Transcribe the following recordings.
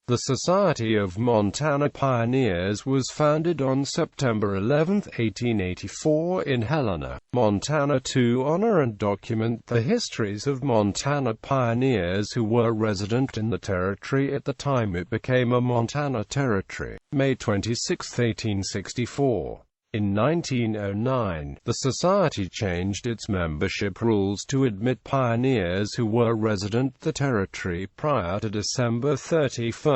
The Society of Montana Pioneers was founded on September 11, 1884 in Helena, Montana to honor and document the histories of Montana pioneers who were resident in the territory at the time it became a Montana Territory, May 26, 1864. In 1909, the Society changed its membership rules to admit pioneers who were resident the territory prior to December 31,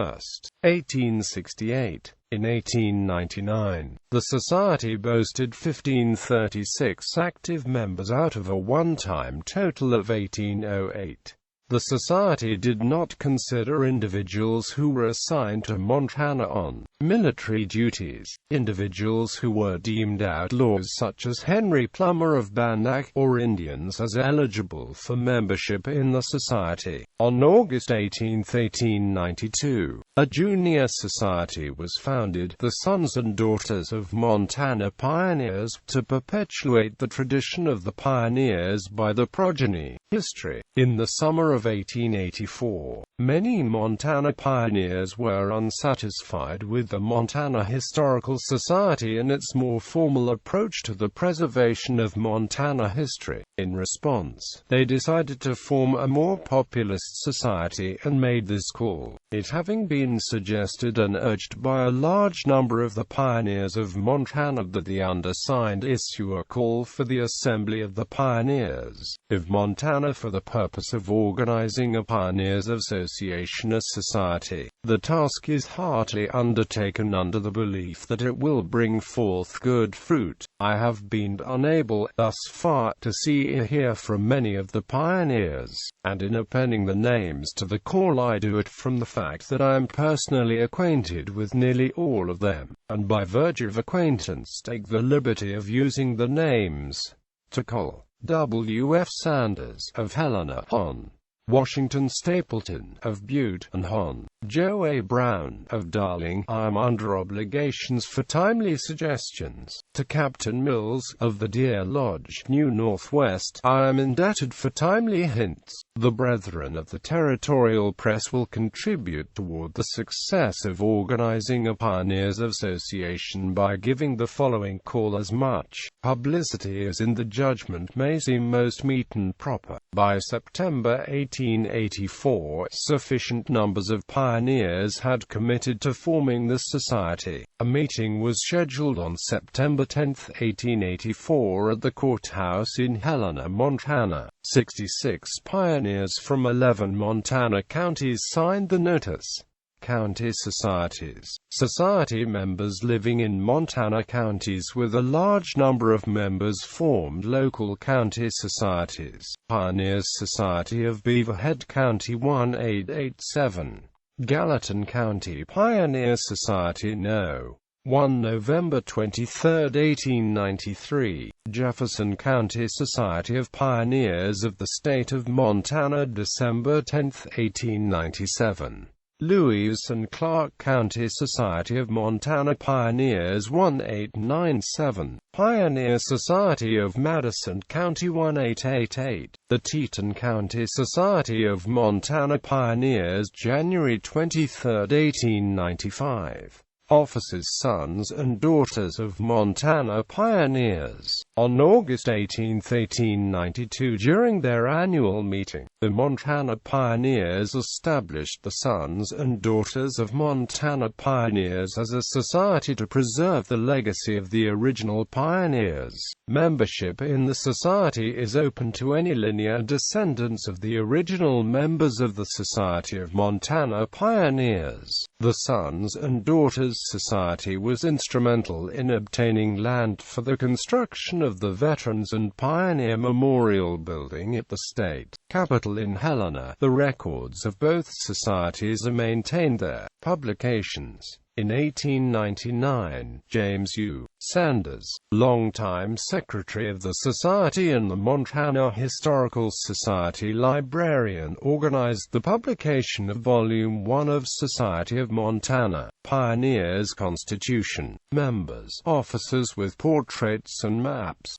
1868. In 1899, the Society boasted 1536 active members out of a one-time total of 1808. The Society did not consider individuals who were assigned to Montana on military duties, individuals who were deemed outlaws such as Henry Plummer of Bannack, or Indians as eligible for membership in the Society. On August 18, 1892, a junior society was founded, the Sons and Daughters of Montana Pioneers, to perpetuate the tradition of the pioneers by the progeny. History. In the summer of 1884, many Montana pioneers were unsatisfied with the Montana Historical Society and its more formal approach to the preservation of Montana history. In response, they decided to form a more populist society and made this call, it having been suggested and urged by a large number of the pioneers of Montana that the undersigned issue a call for the Assembly of the Pioneers of Montana for the purpose of organizing a Pioneers Association as society. The task is heartily undertaken under the belief that it will bring forth good fruit. I have been unable, thus far, to see or hear from many of the pioneers, and in appending the names to the call I do it from the fact that I am personally acquainted with nearly all of them, and by virtue of acquaintance take the liberty of using the names. To call W. F. Sanders, of Helena, Hon. Washington Stapleton, of Butte, and Hon. Joe A. Brown, of Darling. I am under obligations for timely suggestions. To Captain Mills, of the Deer Lodge, New Northwest, I am indebted for timely hints. The Brethren of the Territorial Press will contribute toward the success of organizing a Pioneers Association by giving the following call as much publicity as in the judgment may seem most meet and proper. By September 1884, sufficient numbers of pioneers had committed to forming this society. A meeting was scheduled on September 10, 1884 at the courthouse in Helena, Montana. 66 pioneers from 11 Montana counties signed the notice. County societies. Society members living in Montana counties with a large number of members formed local county societies. Pioneers Society of Beaverhead County 1887. Gallatin County Pioneer Society No. 1 November 23, 1893. Jefferson County Society of Pioneers of the State of Montana December 10, 1897. Lewis and Clark County Society of Montana Pioneers 1897. Pioneer Society of Madison County 1888. The Teton County Society of Montana Pioneers January 23, 1895. Officers Sons and Daughters of Montana Pioneers. On August 18, 1892, during their annual meeting, the Montana Pioneers established the Sons and Daughters of Montana Pioneers as a society to preserve the legacy of the original pioneers. Membership in the society is open to any linear descendants of the original members of the Society of Montana Pioneers. The Sons and Daughters Society was instrumental in obtaining land for the construction of the Veterans and Pioneer Memorial Building at the state capitol in Helena. The records of both societies are maintained there. Publications. In 1899, James U. Sanders, longtime secretary of the Society and the Montana Historical Society librarian, organized the publication of Volume 1 of Society of Montana Pioneers Constitution. Members, officers with portraits and maps.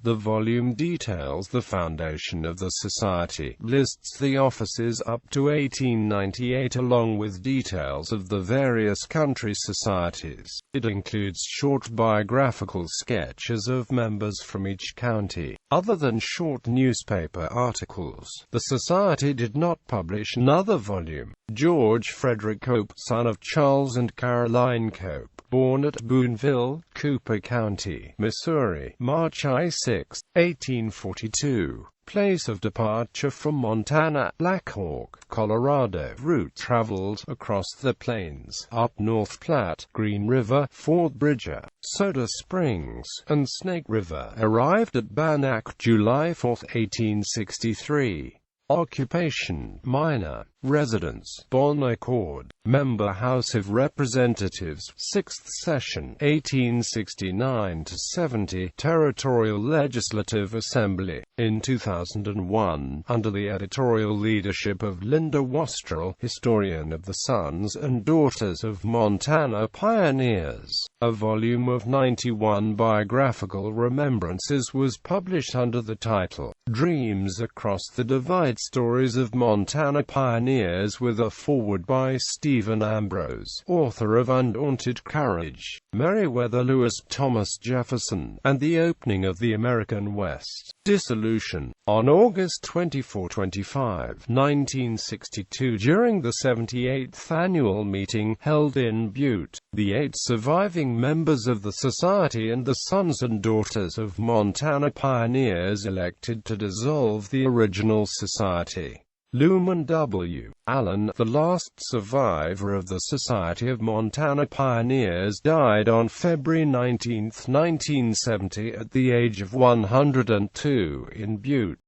The The volume details the foundation of the society, lists the offices up to 1898 along with details of the various country societies. It includes short biographical sketches of members from each county. Other than short newspaper articles, the society did not publish another volume. George Frederick Cope, son of Charles and Caroline Cope, born at Boonville, Cooper County, Missouri, March 6, 1842. Place of departure from Montana, Black Hawk, Colorado. Route traveled across the plains, up North Platte, Green River, Fort Bridger, Soda Springs, and Snake River. Arrived at Bannack, July 4, 1863. Occupation: minor. Residence: Bon Accord. Member House of Representatives, 6th Session, 1869–70. Territorial Legislative Assembly. In 2001, under the editorial leadership of Linda Wastrel, historian of the Sons and Daughters of Montana Pioneers, a volume of 91 biographical remembrances was published under the title, Dreams Across the Divide: Stories of Montana Pioneers, with a foreword by Stephen Ambrose, author of Undaunted Courage, Meriwether Lewis, Thomas Jefferson, and the Opening of the American West. Dissolution. On August 24–25, 1962, during the 78th annual meeting held in Butte, the 8 surviving members of the Society and the Sons and Daughters of Montana Pioneers elected to dissolve the original society. Luman W. Allen, the last survivor of the Society of Montana Pioneers, died on February 19, 1970 at the age of 102 in Butte.